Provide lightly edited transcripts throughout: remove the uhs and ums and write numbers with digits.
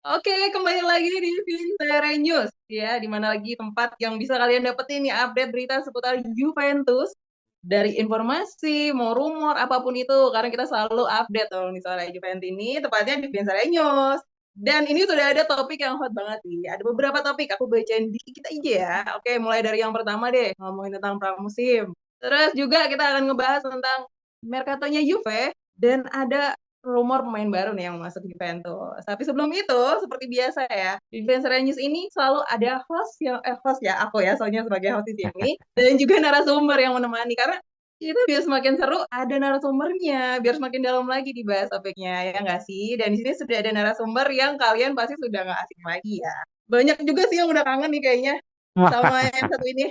Oke, kembali lagi di Vincere News ya, di mana lagi tempat yang bisa kalian dapetin nih update berita seputar Juventus dari informasi, mau rumor apapun itu, karena kita selalu update kalau misalnya Juventus ini tepatnya di Vincere News. Dan ini sudah ada topik yang hot banget nih. Ada beberapa topik, aku bacain dikit aja ya. Oke, mulai dari yang pertama deh, ngomongin tentang pramusim. Terus juga kita akan ngebahas tentang Mercatonya Juve dan ada rumor pemain baru nih yang masuk Juventus. Tapi sebelum itu, seperti biasa ya, di Vincere News ini selalu ada host ya, aku ya, soalnya sebagai host di sini, dan juga narasumber yang menemani karena itu biar semakin seru ada narasumbernya, biar semakin dalam lagi dibahas topiknya ya nggak sih? Dan di sini sudah ada narasumber yang kalian pasti sudah nggak asing lagi ya. Banyak juga sih yang udah kangen nih kayaknya sama yang satu ini.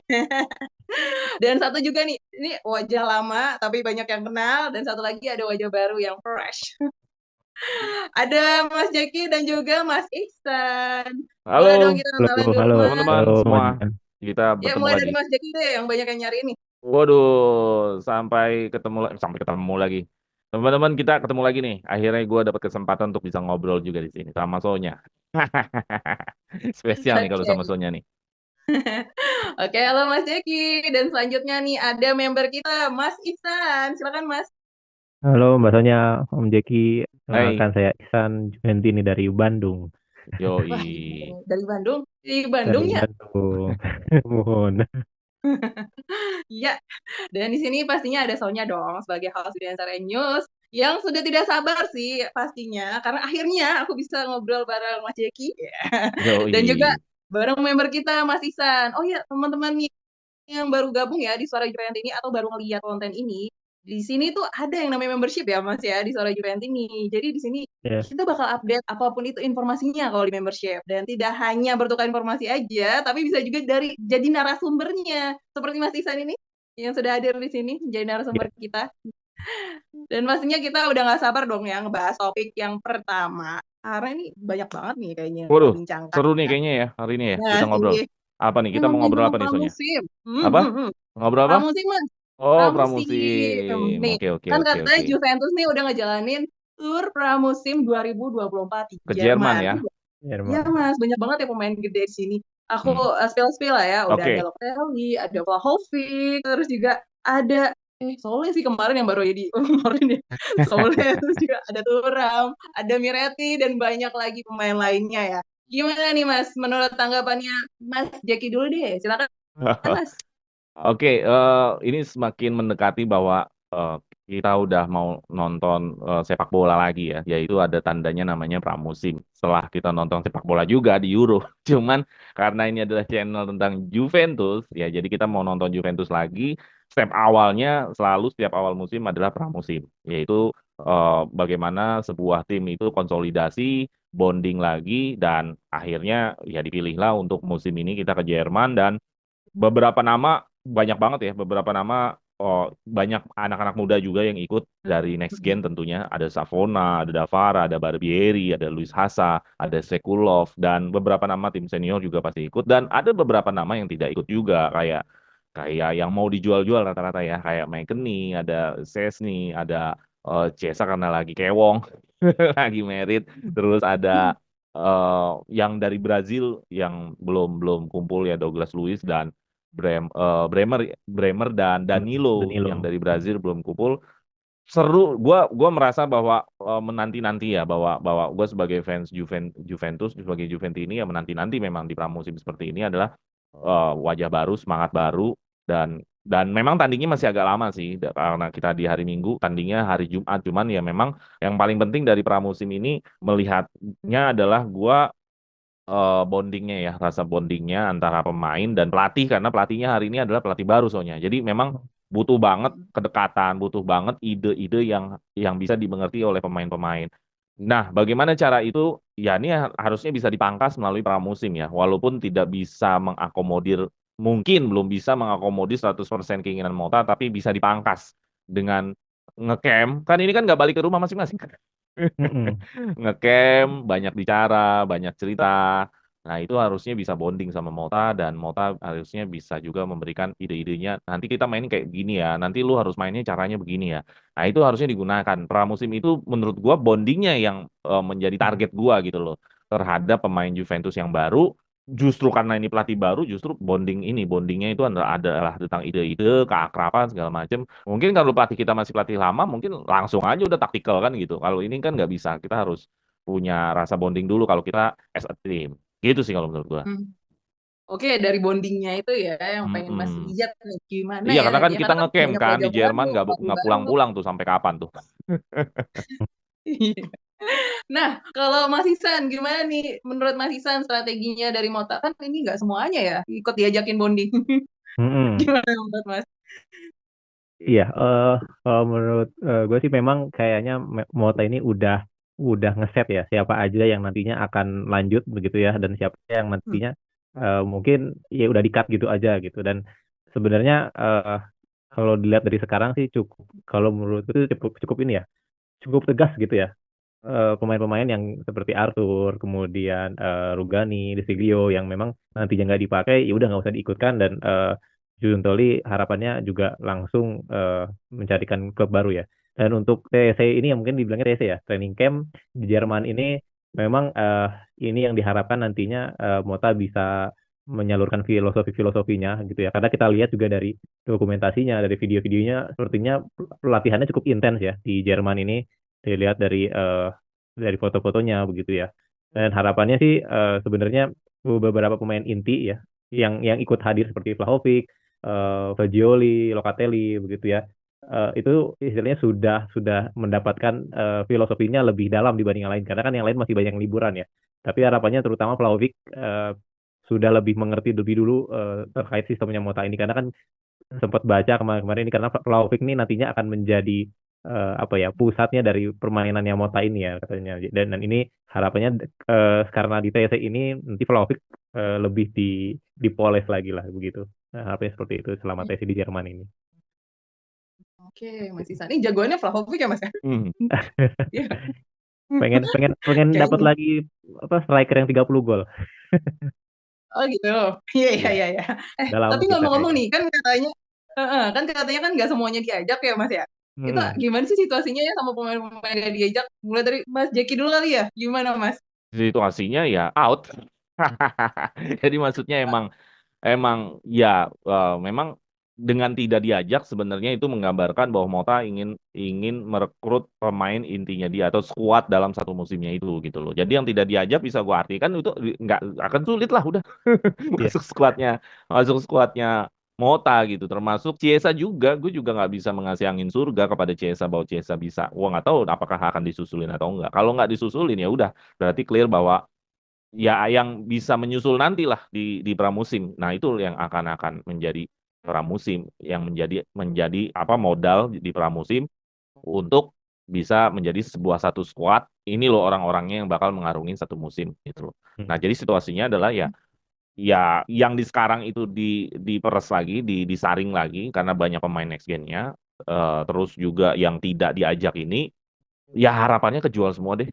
Dan satu juga nih, ini wajah lama tapi banyak yang kenal, dan satu lagi ada wajah baru yang fresh. Ada Mas Jaki dan juga Mas Ihsan. Halo, Boleh dong kita halo, kenalin dulu, halo, Mas. teman-teman Halo semua. Mas. Kita Ya, bertemu mulai dari lagi. Mas Jaki deh, yang banyak yang nyari ini. Waduh, sampai ketemu lagi. Teman-teman, kita ketemu lagi nih. Akhirnya gue dapat kesempatan untuk bisa ngobrol juga di sini sama Sonya. Spesial nih kalau Oke. sama Sonya nih. Oke, halo Mas Jaki. Dan selanjutnya nih ada member kita, Mas Ihsan. Silakan, Mas. Halo Mbak Sonya, Om Jeki. Hai, Kenalkan saya Ihsan Juventini dari Bandung. yoi. Wah, dari Bandung. Di Dari Bandung ya? Bandung. Mohon. Iya. Dan di sini pastinya ada Sonya dong sebagai host di Ansara News yang sudah tidak sabar sih pastinya karena akhirnya aku bisa ngobrol bareng Mas Jeki dan juga Yoi. bareng member kita Mas Isan. Oh ya, teman-teman yang baru gabung ya di Suara Juventus ini atau baru ngeliat konten ini, di sini tuh ada yang namanya membership ya Mas ya di Suara Juventus ini. Jadi di sini Ya, kita bakal update apapun itu informasinya kalau di membership dan tidak hanya bertukar informasi aja, tapi bisa juga dari jadi narasumbernya seperti Mas Isan ini yang sudah hadir di sini jadi ya. narasumber kita. Dan pastinya kita udah nggak sabar dong ya ngebahas topik yang pertama karena ini banyak banget nih kayaknya yang kita Waduh, bincangkan seru nih ya. kayaknya ya hari ini ya. Nah Kita ngobrol. sih, Apa nih? yang Kita mau ngomongin ngobrol tentang apa nih, Sonya? pramusim. Apa? Hmm. Ngobrol apa? Pramusim mas, Oh, pramusim pramusim. nih. Oke, oke, Kan oke, katanya oke. Juventus nih udah ngejalanin tur pramusim 2024 di Ke Jerman Jerman. ya. Iya Jerman. mas, banyak banget ya pemain gede di sini. Aku Hmm. spill-spill lah ya, udah ada Oke. Locatelli, ada Vlahovic, terus juga ada Soleh sih kemarin yang baru jadi kemarin ya. Soleh, terus juga ada Thuram, ada Miretti dan banyak lagi pemain lainnya ya. Gimana nih mas, menurut tanggapannya Mas Jaki dulu deh, silakan mas. Oke, ini semakin mendekati bahwa eh, kita udah mau nonton sepak bola lagi ya, yaitu ada tandanya namanya pramusim. Setelah kita nonton sepak bola juga di Euro, cuman karena ini adalah channel tentang Juventus, ya jadi kita mau nonton Juventus lagi. Step awalnya selalu setiap awal musim adalah pramusim, yaitu bagaimana sebuah tim itu konsolidasi, bonding lagi, dan akhirnya ya dipilihlah untuk musim ini kita ke Jerman dan beberapa nama banyak banget ya beberapa nama banyak anak-anak muda juga yang ikut dari Next Gen tentunya ada Savona, ada Davara, ada Barbieri, ada Luis Hassa, ada Sekulov dan beberapa nama tim senior juga pasti ikut dan ada beberapa nama yang tidak ikut juga kayak kayak yang mau dijual-jual rata-rata ya kayak McKennie, ada Sesni, ada Cesa karena lagi kewong lagi merit terus ada eh, yang dari Brazil yang belum belum kumpul ya Douglas Luiz dan Bremer Bremer dan Danilo yang Danilo. dari Brazil belum kumpul seru gua merasa bahwa menanti-nanti ya bahwa bahwa gua sebagai fans Juventus sebagai Juventini ya menanti-nanti memang di pramusim seperti ini adalah wajah baru semangat baru dan memang tandingnya masih agak lama sih karena kita di hari Minggu tandingnya hari Jumat cuman ya memang yang paling penting dari pramusim ini melihatnya adalah gua bondingnya ya, rasa bondingnya antara pemain dan pelatih karena pelatihnya hari ini adalah pelatih baru soalnya. Jadi memang butuh banget kedekatan, butuh banget ide-ide yang bisa dimengerti oleh pemain-pemain. Nah, bagaimana cara itu? Ya ini harusnya bisa dipangkas melalui pramusim ya, walaupun tidak bisa mengakomodir mungkin belum bisa mengakomodir 100% keinginan Mota, tapi bisa dipangkas dengan ngecamp. Kan ini kan nggak balik ke rumah masing-masing. Mm-mm. Ngecamp, banyak bicara, banyak cerita. Nah, itu harusnya bisa bonding sama Mota dan Mota harusnya bisa juga memberikan ide-idenya. Nanti kita main kayak gini ya, nanti lu harus mainnya caranya begini ya. Nah, itu harusnya digunakan. Pramusim itu menurut gua bondingnya yang menjadi target gua gitu loh. terhadap pemain Juventus yang baru. Justru karena ini pelatih baru, justru bondingnya itu adalah tentang ide-ide, keakraban segala macam. Mungkin kalau pelatih kita masih pelatih lama, mungkin langsung aja udah taktikal kan gitu. Kalau ini kan nggak bisa, kita harus punya rasa bonding dulu kalau kita as a team. Gitu sih kalau menurut gua. Hmm. Oke, dari bondingnya itu ya yang pengen Mas Mm-mm. lihat nih gimana Iya, ya karena kan dia kita karena kan ngecamp banyak kan di wajah Jerman, baru, pelatih nggak baru. pulang-pulang tuh sampai kapan tuh? Iya. Nah, kalau Mas Isan gimana nih menurut Mas Isan strateginya dari Mota? Kan ini nggak semuanya ya ikut diajakin bonding. Mm-mm. Gimana menurut Mas? Iya, kalau menurut gue sih memang kayaknya Mota ini udah ngeset ya siapa aja yang nantinya akan lanjut begitu ya, dan siapa yang Hmm. nantinya mungkin ya udah di-cut gitu aja gitu. Dan sebenarnya kalau dilihat dari sekarang sih cukup, kalau menurutku itu cukup cukup ini ya, cukup tegas gitu ya. Pemain-pemain yang seperti Arthur, kemudian Rugani, Desiglio yang memang nantinya nggak dipakai, ya udah nggak usah diikutkan. Dan Giuntoli harapannya juga langsung mencarikan klub baru ya. Dan untuk TC ini yang mungkin dibilangnya TC ya, training camp di Jerman ini memang ini yang diharapkan nantinya Mota bisa menyalurkan filosofinya gitu ya. Karena kita lihat juga dari dokumentasinya, dari video-videonya, sepertinya pelatihannya cukup intens ya di Jerman ini, dilihat dari foto-fotonya begitu ya. Dan harapannya sih sebenarnya beberapa pemain inti ya yang ikut hadir seperti Vlahovic, Fagioli, Locatelli begitu ya. Itu istilahnya sudah mendapatkan filosofinya lebih dalam dibanding yang lain, karena kan yang lain masih banyak liburan ya. Tapi harapannya terutama Vlahovic sudah lebih mengerti lebih dulu terkait sistemnya Mota ini, karena kan sempat baca kemarin-kemarin ini, karena Vlahovic ini nantinya akan menjadi apa ya, pusatnya dari permainannya Mota ini ya katanya. Dan ini harapannya karena di TC ini nanti Vlahovic lebih dipoles lagi lah begitu. Nah, harapannya seperti itu selama TC di Jerman ini. Oke, Mas Isan. Ini jagoannya Vlahovic ya Mas ya? Hmm. Iya. Pengen dapat Kayaknya. lagi apa, striker yang 30 gol. Oh gitu. Iya iya Iya, iya iya. udah lama Tapi kita ngomong-ngomong kayaknya. nih, kan katanya kan nggak semuanya diajak ya Mas ya. Itu Hmm. gimana sih situasinya ya sama pemain-pemain yang diajak? Mulai dari Mas Jeki dulu kali ya. Gimana Mas? Situasinya ya out. Jadi maksudnya emang ya memang dengan tidak diajak sebenarnya itu menggambarkan bahwa Mota ingin merekrut pemain intinya dia atau skuad dalam satu musimnya itu gitu loh. Jadi yang tidak diajak bisa gua artikan itu nggak akan sulit lah udah Iya. masuk skuadnya Mota gitu. Termasuk Chiesa juga, gue juga nggak bisa mengasih angin surga kepada Chiesa bahwa Chiesa bisa. Gua nggak tahu apakah akan disusulin atau enggak. Kalau nggak disusulin ya udah berarti clear bahwa ya yang bisa menyusul nanti lah di pramusim. Nah, itu yang akan menjadi pramusim yang menjadi apa modal di pramusim untuk bisa menjadi sebuah satu skuad. Ini loh orang-orangnya yang bakal mengarungi satu musim gitu loh. Hmm. Nah, jadi situasinya adalah ya yang di sekarang itu diperes lagi, disaring lagi karena banyak pemain next gen-nya. Terus juga yang tidak diajak ini ya harapannya kejual semua deh.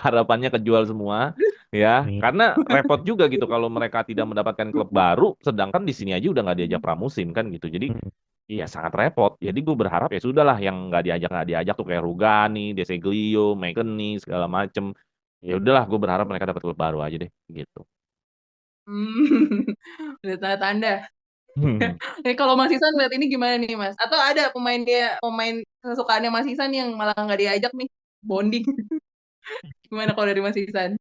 Harapannya kejual semua ya, Nih. karena repot juga gitu kalau mereka tidak mendapatkan klub baru, sedangkan di sini aja udah nggak diajak pramusim kan gitu. Jadi Hmm. iya sangat repot. Jadi gue berharap ya sudahlah yang nggak diajak tuh kayak Rugani, Deseglio, McKennie segala macem. Ya udahlah, gue berharap mereka dapat klub baru aja deh gitu. Udah tanda-tanda. Hmm. Kalau Mas Isan lihat ini gimana nih Mas? Atau ada pemain kesukaannya Mas Isan yang malah nggak diajak nih bonding? Gimana kalau dari Mas Isan?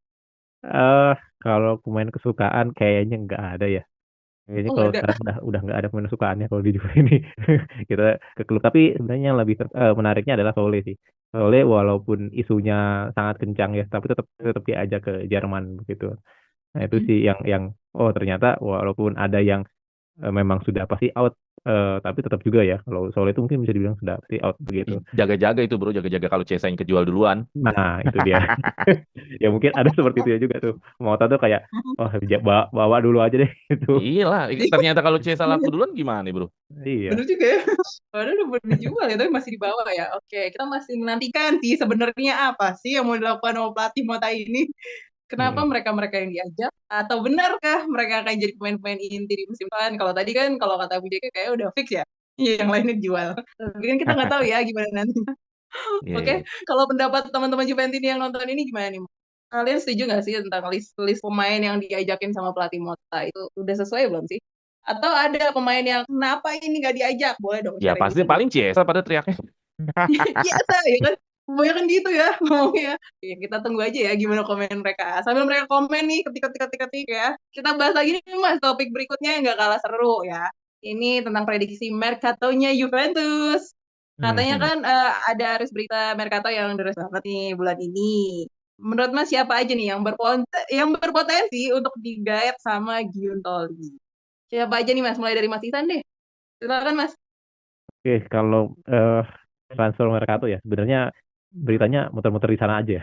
Eh, Kalau pemain kesukaan kayaknya nggak ada ya. Kayaknya Oh nggak kalau ada. sekarang udah nggak ada pemain kesukaannya kalau di Juve ini. Kita ke klub. Tapi sebenarnya yang lebih menariknya adalah Sole sih. Sole walaupun isunya sangat kencang ya, tapi tetap tetap diajak ke Jerman begitu. Nah itu sih yang oh ternyata walaupun ada yang memang sudah pasti out, tapi tetap juga ya kalau Sole itu mungkin bisa dibilang sudah pasti out begitu. Jaga-jaga itu bro, jaga-jaga kalau Cesa yang kejual duluan. Nah itu dia. Ya mungkin ada seperti itu ya juga tuh. Mota tuh kayak oh bawa dulu aja deh itu. Iya lah, ternyata kalau Cesa laku duluan gimana nih bro? Iya. Bener juga ya. Padahal udah dijual ya, tapi masih di bawah ya. Oke, kita masih menantikan sih sebenarnya apa sih yang mau dilakukan oleh pelatih Mota ini. Kenapa Mm-mm. mereka-mereka yang diajak? Atau benarkah mereka akan jadi pemain-pemain inti di musim depan? Kalau tadi kan, kalau kata Bu Jeki kayak udah fix ya. Iya, yang lainnya dijual. Tapi kan kita nggak tahu ya gimana nanti. Iya, Oke, iya. kalau pendapat teman-teman Juventus yang nonton ini gimana nih? Kalian setuju nggak sih tentang list pemain yang diajakin sama pelatih Mota itu udah sesuai belum sih? Atau ada pemain yang kenapa ini nggak diajak? Boleh dong Ya share pasti gitu. paling Ciesa pada teriaknya. Iya, ya kan? Kebanyakan gitu ya ngomongnya. Ya, kita tunggu aja ya gimana komen mereka. Sambil mereka komen nih, ketik ya. Kita bahas lagi nih Mas, topik berikutnya yang nggak kalah seru ya. Ini tentang prediksi Mercato-nya Juventus. Katanya Hmm. kan ada arus berita Mercato yang deras banget nih bulan ini. Menurut Mas siapa aja nih yang berpotensi untuk digaet sama Giuntoli? Siapa aja nih Mas? Mulai dari Mas Isan deh. Silakan Mas. Oke, kalau transfer Mercato ya, sebenarnya beritanya muter-muter di sana aja.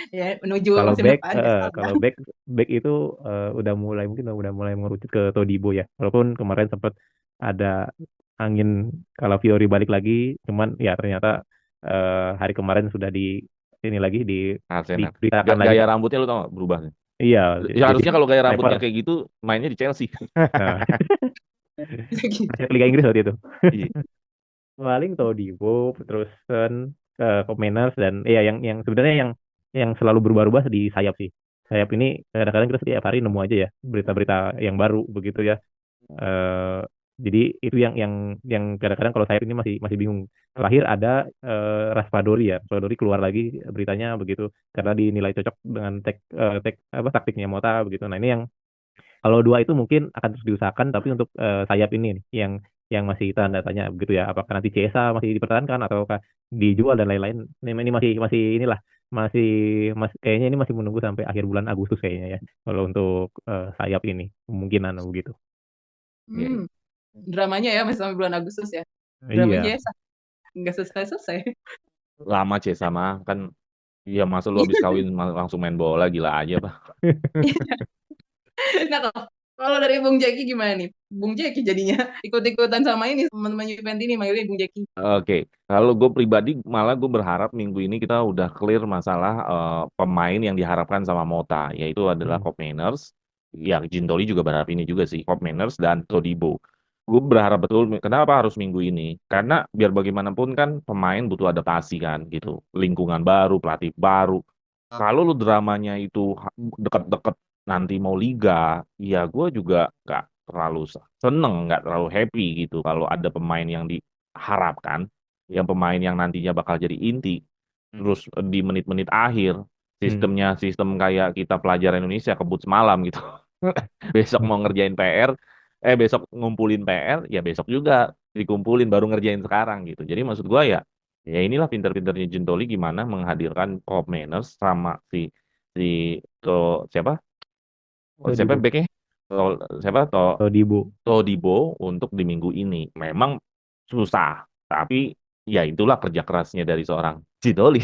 Ya, menuju Kalau musim back, depan ya. kalau back itu udah mulai mungkin udah mulai mengerucut ke Todibo ya. Walaupun kemarin sempat ada angin kalau Fiori balik lagi, cuman ya ternyata hari kemarin sudah ini lagi Arsenal. diberitakan lagi. Gaya rambutnya lu tau gak berubah? Iya, Ya jadi harusnya kalau gaya sniper. rambutnya kayak gitu mainnya di Chelsea. Nah, masih Liga Inggris waktu itu. Iya. Paling Todibo, terus Komeners dan ya yang sebenarnya yang selalu berubah-ubah di sayap sih. Sayap ini kadang-kadang kita setiap hari nemu aja ya berita-berita yang baru begitu ya. eh jadi itu yang kadang-kadang kalau sayap ini masih bingung. Terakhir ada Raspadori ya. Raspadori keluar lagi beritanya begitu karena dinilai cocok dengan taktiknya Mota begitu. Nah, ini yang kalau dua itu mungkin akan terus diusahakan, tapi untuk sayap ini nih, yang masih tanda tanya begitu ya. Apakah nanti Ciesa masih dipertahankan ataukah dijual dan lain-lain? Ini masih masih inilah masih kayaknya ini masih menunggu sampai akhir bulan Agustus kayaknya ya. Kalau untuk sayap ini kemungkinan begitu. Hmm, dramanya ya masih sampai bulan Agustus ya. Dramanya Iya, ya nggak selesai-selesai. Lama Ciesa mah kan, ya masa lu habis kawin langsung main bola, gila aja Pak. Nah, kalau dari Bung Jeki gimana nih? Bung Jeki jadinya ikut-ikutan sama ini teman-teman Juventus ini manggilnya Bung Jeki. Oke, kalau gue pribadi malah gue berharap minggu ini kita udah clear masalah pemain yang diharapkan sama Mota, yaitu adalah Hmm. Kopp Mainers. Ya, Gintoli juga berharap ini juga sih, Kopp Mainers dan Todibo. Gue berharap betul, kenapa harus minggu ini? Karena biar bagaimanapun kan pemain butuh adaptasi kan gitu. Lingkungan baru, pelatih baru. Kalau lu dramanya itu deket-deket nanti mau liga, ya gue juga nggak terlalu seneng, nggak terlalu happy gitu kalau ada pemain yang diharapkan, yang pemain yang nantinya bakal jadi inti, terus di menit-menit akhir Hmm. sistem kayak kita pelajar Indonesia kebut semalam gitu. Besok mau ngerjain PR, besok ngumpulin PR, ya besok juga dikumpulin baru ngerjain sekarang gitu. Jadi maksud gua ya, ya inilah pinter-pinternya Gintoli gimana menghadirkan Koop Meiners sama si siapa? Oh, siapa Todibo, backnya? Siapa? Todibo, Todibo untuk di minggu ini. Memang susah, tapi ya itulah kerja kerasnya dari seorang Gintoli.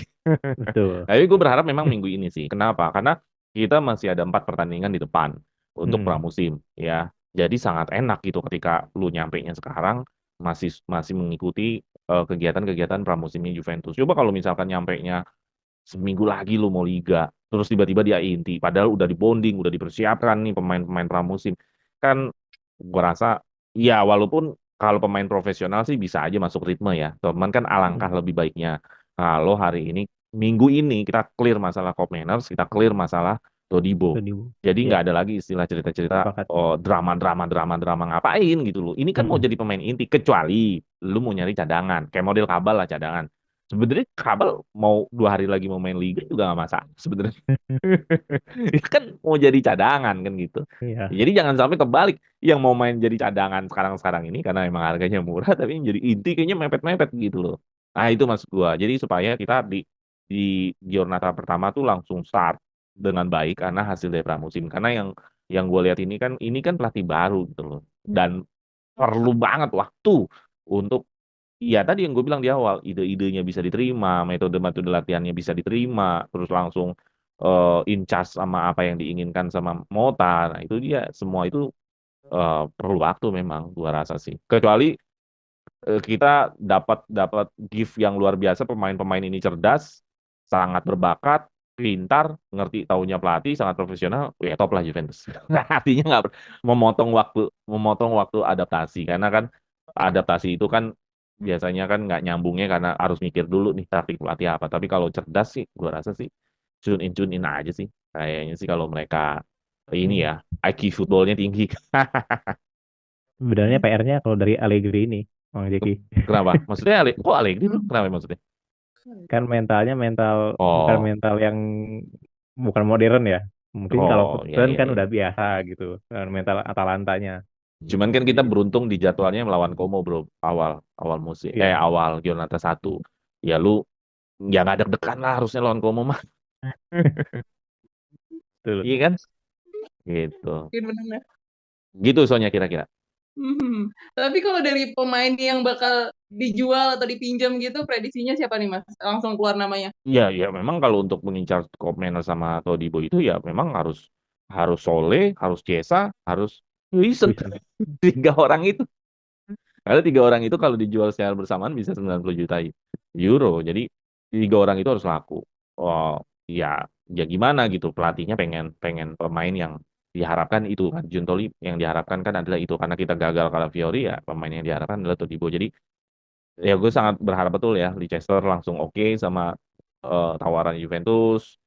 betul. Tapi gue berharap memang minggu ini sih. Kenapa? Karena kita masih ada 4 pertandingan di depan untuk Hmm. pramusim, ya. Jadi sangat enak gitu ketika lu nyampe-nya sekarang masih masih mengikuti kegiatan-kegiatan pramusimnya Juventus. Coba kalau misalkan nyampe-nya seminggu lagi lu mau liga, terus tiba-tiba dia inti, padahal udah dibonding, udah dipersiapkan nih pemain-pemain pramusim. Kan gua rasa ya walaupun kalau pemain profesional sih bisa aja masuk ritme ya. Cuman kan alangkah Hmm. lebih baiknya kalau hari ini minggu ini kita clear masalah Kopp Mainers, kita clear masalah Todibo. Todibo. Jadi Ya, nggak ada lagi istilah cerita-cerita sepakat. drama ngapain gitu loh. Ini kan mau Hmm. jadi pemain inti kecuali lu mau nyari cadangan, kayak model Kabal lah cadangan. Sebenarnya Kabal mau 2 hari lagi mau main liga juga nggak masalah sebenarnya. Itu kan mau jadi cadangan kan gitu. Iya. Jadi jangan sampai kebalik yang mau main jadi cadangan sekarang-sekarang ini karena emang harganya murah tapi yang jadi inti kayaknya mepet-mepet gitu loh. Nah, itu maksud gua. Jadi supaya kita di Giornata pertama tuh langsung start dengan baik karena hasil dari pramusim. Karena yang gue lihat ini kan pelatih baru gitu loh. Dan perlu banget waktu untuk, ya tadi yang gue bilang di awal, ide-idenya bisa diterima, metode-metode latihannya bisa diterima, terus langsung in charge sama apa yang diinginkan sama Mota. Nah, itu dia semua itu perlu waktu memang gua rasa sih. Kecuali kita dapat dapat gift yang luar biasa, pemain-pemain ini cerdas, sangat berbakat, pintar, ngerti taunya pelatih, sangat profesional, ya top lah Juventus. Artinya nggak memotong waktu adaptasi karena kan adaptasi itu kan biasanya kan nggak nyambungnya karena harus mikir dulu nih taktik pelatih apa. Tapi kalau cerdas sih, gua rasa sih tune in aja sih. Kayaknya sih kalau mereka ini ya IQ footballnya tinggi. Sebenarnya PR-nya kalau dari Allegri ini, Bang Jeki, Kenapa? Maksudnya kok Allegri bro? Kenapa maksudnya? kan mentalnya bukan Oh, mental yang bukan modern ya. Mungkin kalau oh ya Foden ya kan ya. udah biasa gitu, mental Atalantanya. Cuman kan kita Jadi, beruntung di jadwalnya melawan Como bro awal awal musim iya, awal Giornata 1. Ya lu ya nggak deg-degan lah harusnya lawan Como mah. betul. Iya kan? Gitu. Mungkin benar. Gitu soalnya kira-kira. Tapi kalau dari pemain yang bakal dijual atau dipinjam gitu, prediksinya siapa nih Mas? Langsung keluar namanya. Ya, ya memang kalau untuk mengincar Koopmeiners sama Todibo itu ya memang harus harus Soleh, harus Chiesa, harus Wilson. Bisa. 3 orang itu. Karena 3 orang itu kalau dijual secara bersamaan bisa 90 juta euro. Jadi 3 orang itu harus laku. Oh, ya, ya gimana gitu. Pelatihnya pengen pengen pemain yang diharapkan itu kan. Juntoli yang diharapkan kan adalah itu. Karena kita gagal kalah Fiori ya pemain yang diharapkan adalah Todibo. Jadi ya gue sangat berharap betul ya Leicester langsung oke sama tawaran Juventus.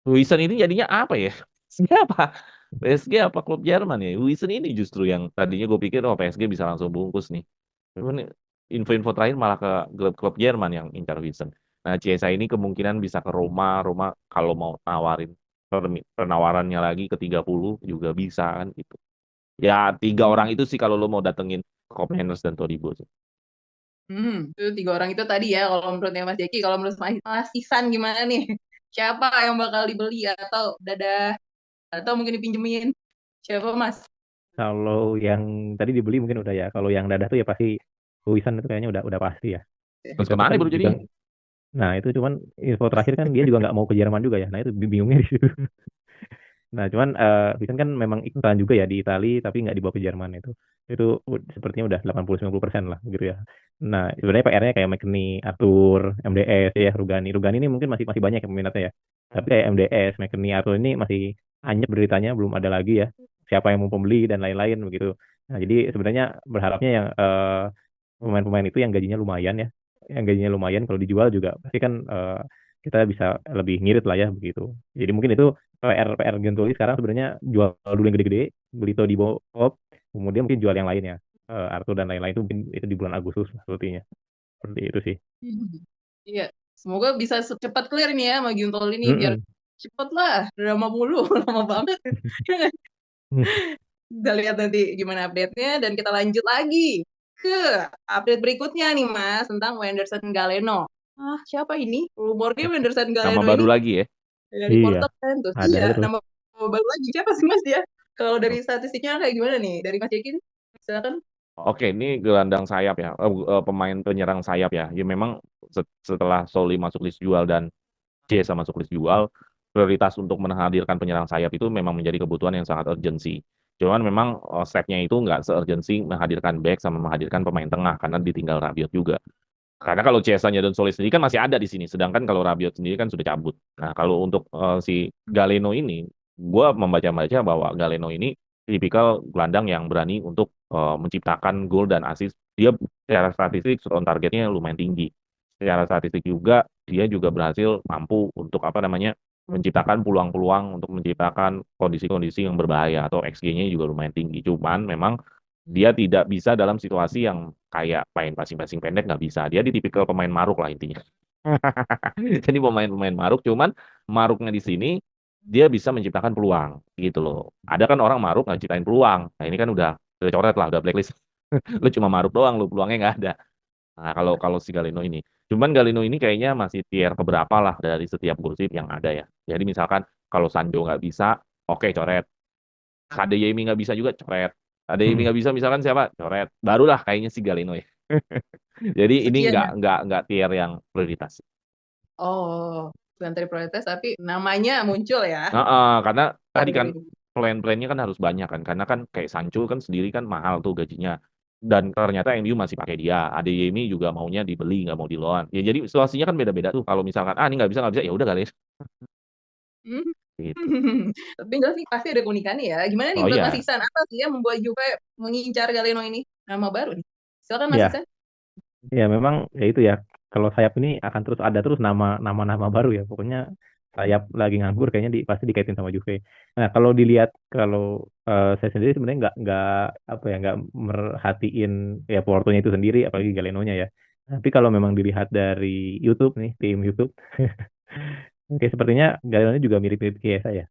Wilson ini jadinya apa ya? PSG apa? PSG apa klub Jerman ya? Wilson ini justru yang tadinya gue pikir oh PSG bisa langsung bungkus nih. Cuman info-info terakhir malah ke klub-klub Jerman yang incar Wilson. Nah, Chiesa ini kemungkinan bisa ke Roma. Roma kalau mau nawarin penawarannya lagi ke 30 juga bisa kan gitu. Ya 3 orang itu sih kalau lo mau datengin Kopenhagen dan Todibo sih. Itu 3 orang itu tadi ya, kalau menurutnya Mas Jeki. Kalau menurut Mas Isan gimana nih? Siapa yang bakal dibeli atau dadah atau mungkin dipinjemin? Siapa Mas? Kalau yang tadi dibeli mungkin udah ya. Kalau yang dadah tuh ya pasti Luisan itu kayaknya udah pasti ya. Terus Tapi kemana kan baru juga, jadinya? nah itu cuman info terakhir kan dia juga nggak mau ke Jerman juga ya. Nah itu bingungnya di situ. Nah, cuman Vincent kan memang ikutan juga ya di Italia, tapi nggak dibawa ke Jerman itu. Itu sepertinya udah 80-90% lah gitu ya. Nah, sebenarnya PR-nya kayak McKennie, Arthur, MDS ya, Rugani. Rugani ini mungkin masih masih banyak yang peminatnya ya. Tapi kayak MDS, McKennie, Arthur ini masih anyep beritanya, belum ada lagi ya. Siapa yang mau pembeli dan lain-lain begitu. Nah, jadi sebenarnya berharapnya yang pemain-pemain itu yang gajinya lumayan ya. Yang gajinya lumayan kalau dijual juga pasti kan kita bisa lebih ngirit lah ya begitu. Jadi mungkin itu PR Gentoli sekarang sebenarnya jual dulu yang gede-gede, beli di Bob, kemudian mungkin jual yang lainnya. Arthur dan lain-lain itu mungkin itu di bulan Agustus sepertinya. Seperti itu sih. Iya, semoga bisa cepat clear ini ya sama Giuntol ini biar Mm-mm. cepet lah, drama mulu, lama banget. Kita lihat nanti gimana update-nya dan kita lanjut lagi ke update berikutnya nih Mas tentang Wenderson Galeno. Siapa ini? Rumornya Wenderson Nama Galeno baru ini lagi ya. dari Iya, Porto kan tuh. ada Iya, terus. nama baru lagi. Siapa sih Mas dia? Kalau dari statistiknya kayak gimana nih? Dari Mas Jekin? Silakan. Oke, ini gelandang sayap ya, pemain penyerang sayap ya. Ya memang setelah Soli masuk list jual dan Chiesa masuk list jual, prioritas untuk menghadirkan penyerang sayap itu memang menjadi kebutuhan yang sangat urgensi. Cuman memang step-nya itu nggak se-urgensi menghadirkan back sama menghadirkan pemain tengah karena ditinggal Rabiot juga. Karena kalau Chiesa-nya dan Soli sendiri kan masih ada di sini, sedangkan kalau Rabiot sendiri kan sudah cabut. Nah, kalau untuk si Galeno ini, gue membaca-baca bahwa Galeno ini tipikal gelandang yang berani untuk menciptakan gol dan assist. Dia secara statistik shot on targetnya lumayan tinggi. Secara statistik juga dia juga berhasil mampu untuk apa namanya menciptakan peluang-peluang untuk menciptakan kondisi-kondisi yang berbahaya atau XG-nya juga lumayan tinggi. Cuman memang dia tidak bisa dalam situasi yang kayak main passing-passing pendek nggak bisa. Dia di tipikal pemain maruk lah intinya. Jadi pemain-pemain maruk, cuman maruknya di sini dia bisa menciptakan peluang gitu loh. Ada kan orang maruk nggak ciptain peluang. Nah ini kan udah coret lah, udah blacklist. Lu cuma maruk doang, lu peluangnya nggak ada. Nah kalau kalau si Galeno ini, cuman Galeno ini kayaknya masih tier keberapa lah dari setiap gosip yang ada ya. Jadi misalkan kalau Sancho nggak bisa, oke coret. Yemi nggak bisa juga coret. Yemi nggak bisa misalkan siapa coret. Barulah kayaknya si Galeno ya. Jadi ini Sekian ya. nggak tier yang prioritas. Oh, bukan dari prioritas tapi namanya muncul ya. Karena tadi kan Dari plan-plannya kan harus banyak kan. Karena kan kayak Sancho kan sendiri kan mahal tuh gajinya. Dan ternyata MU masih pakai dia. Yemi juga maunya dibeli, nggak mau di loan. Ya jadi situasinya kan beda-beda tuh. Kalau misalkan, ini nggak bisa, ya udah kali. Hmm. Gitu. Tapi jelas sih pasti ada keunikannya ya. Gimana nih Oh buat Mas iya, Iksan? Apa sih yang membuat Juve mengincar Galeno ini? Nama baru nih. Silakan Mas Ya, Iksan. ya memang ya itu ya. Kalau sayap ini akan terus ada terus nama-nama baru ya. Pokoknya sayap lagi nganggur kayaknya pasti dikaitin sama Juve. Nah, kalau saya sendiri sebenarnya nggak apa ya nggak merhatiin ya Portonya itu sendiri, apalagi Galeno-nya ya. Tapi kalau memang dilihat dari YouTube nih, tim YouTube, oke sepertinya Galeno juga mirip-mirip Chiesa ya.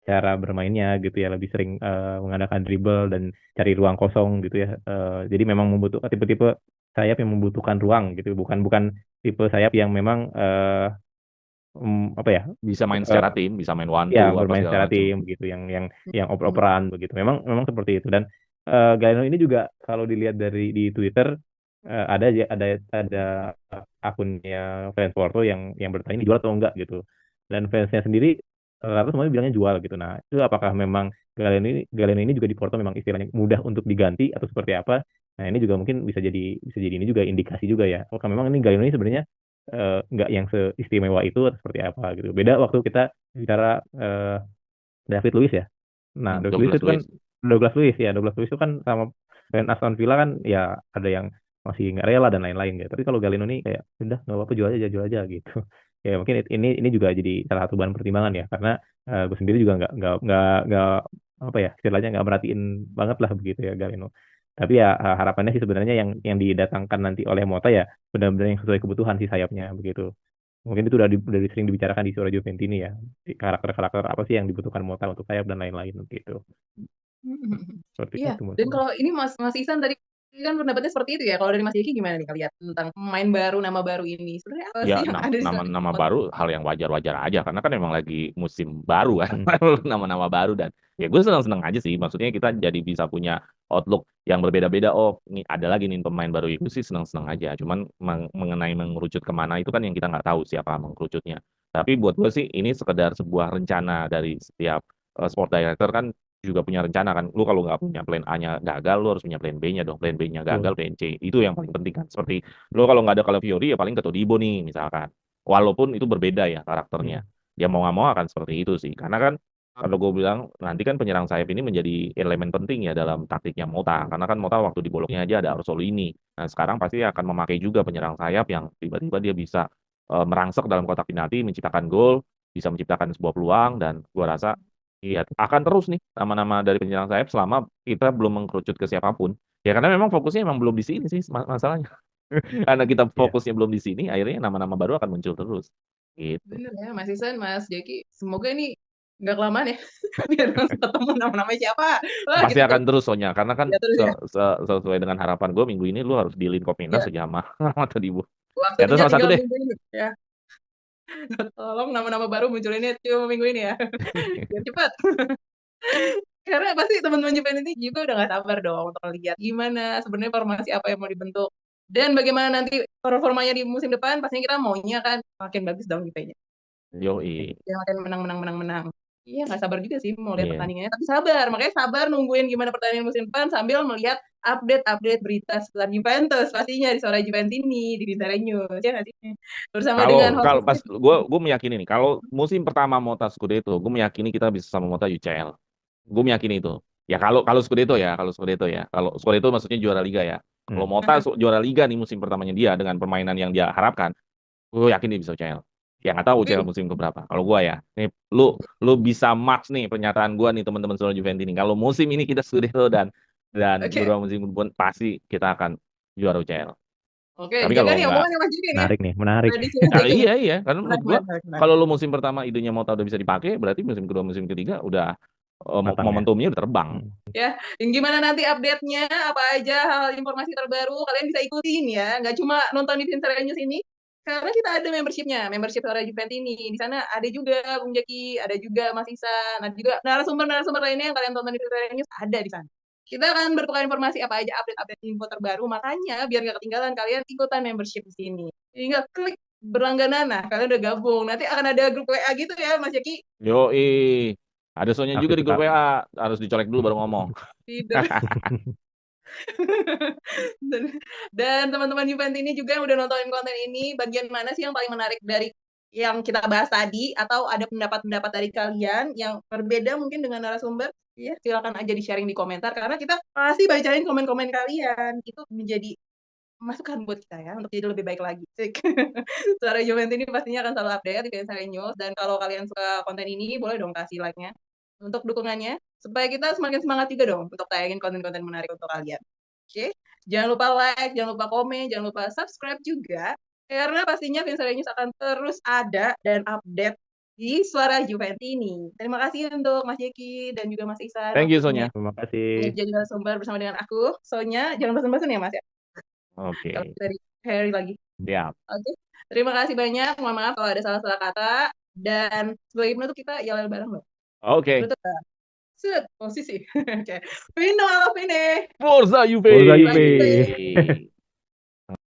Cara bermainnya gitu ya lebih sering mengandalkan dribble dan cari ruang kosong gitu ya. Jadi memang membutuhkan tipe-tipe sayap yang membutuhkan ruang gitu, bukan bukan tipe sayap yang memang apa ya Bisa main eh, secara tim, bisa main one ya two apa bermain segala secara macam. tim gitu yang oper-operan begitu memang memang seperti itu dan Galeno ini juga kalau dilihat di Twitter ada akunnya fans Porto yang bertanya dijual atau enggak gitu dan fansnya sendiri rata semuanya bilangnya jual gitu. Nah itu apakah memang Galeno ini juga di Porto memang istilahnya mudah untuk diganti atau seperti apa? Nah ini juga mungkin bisa jadi ini juga indikasi juga ya apakah memang ini Galeno ini sebenarnya nggak yang seistimewa itu atau seperti apa gitu. Beda waktu kita bicara David Luiz ya. Nah, David Luiz Douglas itu kan Luiz. Douglas Luiz itu kan sama fans Aston Villa kan ya ada yang masih nggak rela dan lain-lain gitu. Tapi kalau Galeno ini kayak udah nggak apa-apa jual aja gitu. Ya mungkin ini juga jadi salah satu bahan pertimbangan ya karena gue sendiri juga nggak apa ya istilahnya nggak merhatiin banget lah begitu ya Galeno. Tapi ya harapannya sih sebenarnya yang didatangkan nanti oleh Mota ya benar-benar yang sesuai kebutuhan sih sayapnya begitu. Mungkin itu udah sering dibicarakan di Suara Juventini ya. Karakter-karakter apa sih yang dibutuhkan Mota untuk sayap dan lain-lain gitu. Seperti Iya, itu dan mungkin. kalau ini Mas Isan tadi kan pendapatnya seperti itu ya. Kalau dari Mas Yeki gimana nih lihat tentang pemain baru, nama baru ini? Sebenarnya apa sih Ya, yang ada di sana? nama baru hal yang wajar-wajar aja karena kan emang lagi musim baru kan, Hmm. nama-nama baru dan ya gue senang-senang aja sih. Maksudnya kita jadi bisa punya outlook yang berbeda-beda. Oh, ini ada lagi nih pemain baru itu sih senang-senang aja. Cuman mengenai mengerucut kemana itu kan yang kita nggak tahu siapa mengerucutnya. Tapi buat gue sih ini sekedar sebuah rencana dari setiap sport director kan juga punya rencana kan. Lu kalau nggak punya plan A-nya gagal, lu harus punya plan B-nya dong. Plan B-nya Betul. gagal, plan C. Itu yang paling penting kan. Seperti lo kalau nggak ada Calafiori ya paling ke Todibo nih misalkan. Walaupun itu berbeda ya Hmm. karakternya. Dia mau nggak mau akan seperti itu sih. Karena kan kalau gue bilang nanti kan penyerang sayap ini menjadi elemen penting ya dalam taktiknya Mota. Karena kan Mota waktu di Bologna aja ada Orsolini. Nah sekarang pasti akan memakai juga penyerang sayap yang tiba-tiba dia bisa merangsek dalam kotak penalti, menciptakan gol, bisa menciptakan sebuah peluang dan gue rasa iya akan terus nih nama-nama dari penyerang sayap selama kita belum mengkerucut ke siapapun. Ya karena memang fokusnya memang belum di sini sih masalahnya. Karena kita Iya. fokusnya belum di sini, akhirnya nama-nama baru akan muncul terus. Gitu. Bener ya, Mas Isan, Mas Jeki. Semoga ini nggak kelamaan ya. Biar langsung ketemu nama-nama siapa. Wah, Pasti gitu akan terus soalnya karena kan ya terus ya. sesuai dengan harapan gue minggu ini lu harus dealin Kopindas Ya, aja sama Todibo. Ya itu waktunya salah satu tinggal deh. minggu ini ya. Tolong nama-nama baru munculinnya cuma minggu ini ya. Biar cepat. Karena pasti teman-teman Juventus juga udah nggak sabar dong untuk lihat gimana sebenarnya formasi apa yang mau dibentuk dan bagaimana nanti performanya di musim depan. Pastinya kita maunya kan makin bagus dong Juve-nya. Yoi. Yang makin menang. Iya nggak sabar juga sih mau lihat Iya. pertandingannya. Tapi sabar, makanya sabar nungguin gimana pertandingan musim depan sambil melihat update berita seputar Juventus pastinya di Suara Juventini di Bintara News ya nggak sih? Bersama dengan Kalau kalau host. pas gue meyakini nih, kalau musim pertama Mota Scudetto, gue meyakini kita bisa sama Mota UCL. Gue meyakini itu. Ya kalau kalau Scudetto ya, kalau Scudetto ya. Kalau Scudetto maksudnya juara liga ya. Kalau Hmm. Mota juara liga nih musim pertamanya dia dengan permainan yang dia harapkan, gue yakin dia bisa UCL. Ya nggak tahu UCL Wih, musim keberapa. Kalau gue ya, nih lu bisa marks nih pernyataan gue nih teman-teman soal Juventus ini. Kalau musim ini kita Scudetto dan oke, beberapa musim depan pasti kita akan juara UCL. oke, Tapi jaga kalau nih nggak, omongannya Mas Jiki nih ya. Menarik nih, menarik. Prediksi Mas nah, Jiki nih. iya karena menurut gua Menarik. kalau lu musim pertama idenya Mota udah bisa dipakai, berarti musim kedua musim ketiga udah Matang ya. momentumnya udah terbang. Hmm. Ya, yang gimana nanti update-nya, apa aja hal informasi terbaru, kalian bisa ikutin ya. Nggak cuma nonton di Vincere News ini, karena kita ada membership-nya, membership Suara Juventus ini. Di sana ada juga Bung Jaki, ada juga Mas Isan, ada juga narasumber-narasumber lainnya yang kalian tonton di Vincere News, ada di sana. Kita akan bertukar informasi apa aja, update-update info terbaru, makanya biar nggak ketinggalan, kalian ikutan membership di sini. Tinggal klik berlangganan, nah kalian udah gabung. Nanti akan ada grup WA gitu ya, Mas Jaki. Yoi. Ada soalnya juga di Aktivitas. grup WA, harus dicolek dulu baru ngomong. Tidak. Dan teman-teman Juventus ini juga yang udah nontonin konten ini, bagian mana sih yang paling menarik dari yang kita bahas tadi? Atau ada pendapat-pendapat dari kalian yang berbeda mungkin dengan narasumber? Ya, silakan aja di-sharing di komentar karena kita pasti bacain komen-komen kalian. Itu menjadi masukan buat kita ya untuk jadi lebih baik lagi. Cik. Suara Juventus ini pastinya akan selalu update di Vincere News, dan kalau kalian suka konten ini boleh dong kasih like-nya untuk dukungannya supaya kita semakin semangat juga dong untuk tayangin konten-konten menarik untuk kalian. Oke, jangan lupa like, jangan lupa komen, jangan lupa subscribe juga karena pastinya Vincere News akan terus ada dan update di Suara Juventus ini. Terima kasih untuk Mas Jeki dan juga Mas Ihsan Thank you, waktunya Sonya. Terima kasih. jadi narasumber bersama dengan aku, Sonya. Jangan bosan-bosan ya Mas ya. Oke, Kalau dari Harry lagi. siap. Oke. Terima kasih banyak. Mohon maaf kalau ada salah-salah kata. Dan sebagai penutup kita yel bareng loh. Oke, Penutup ya. Set posisi. Oke. Fino, Fine. Forza Juve! Forza Juve. Juve.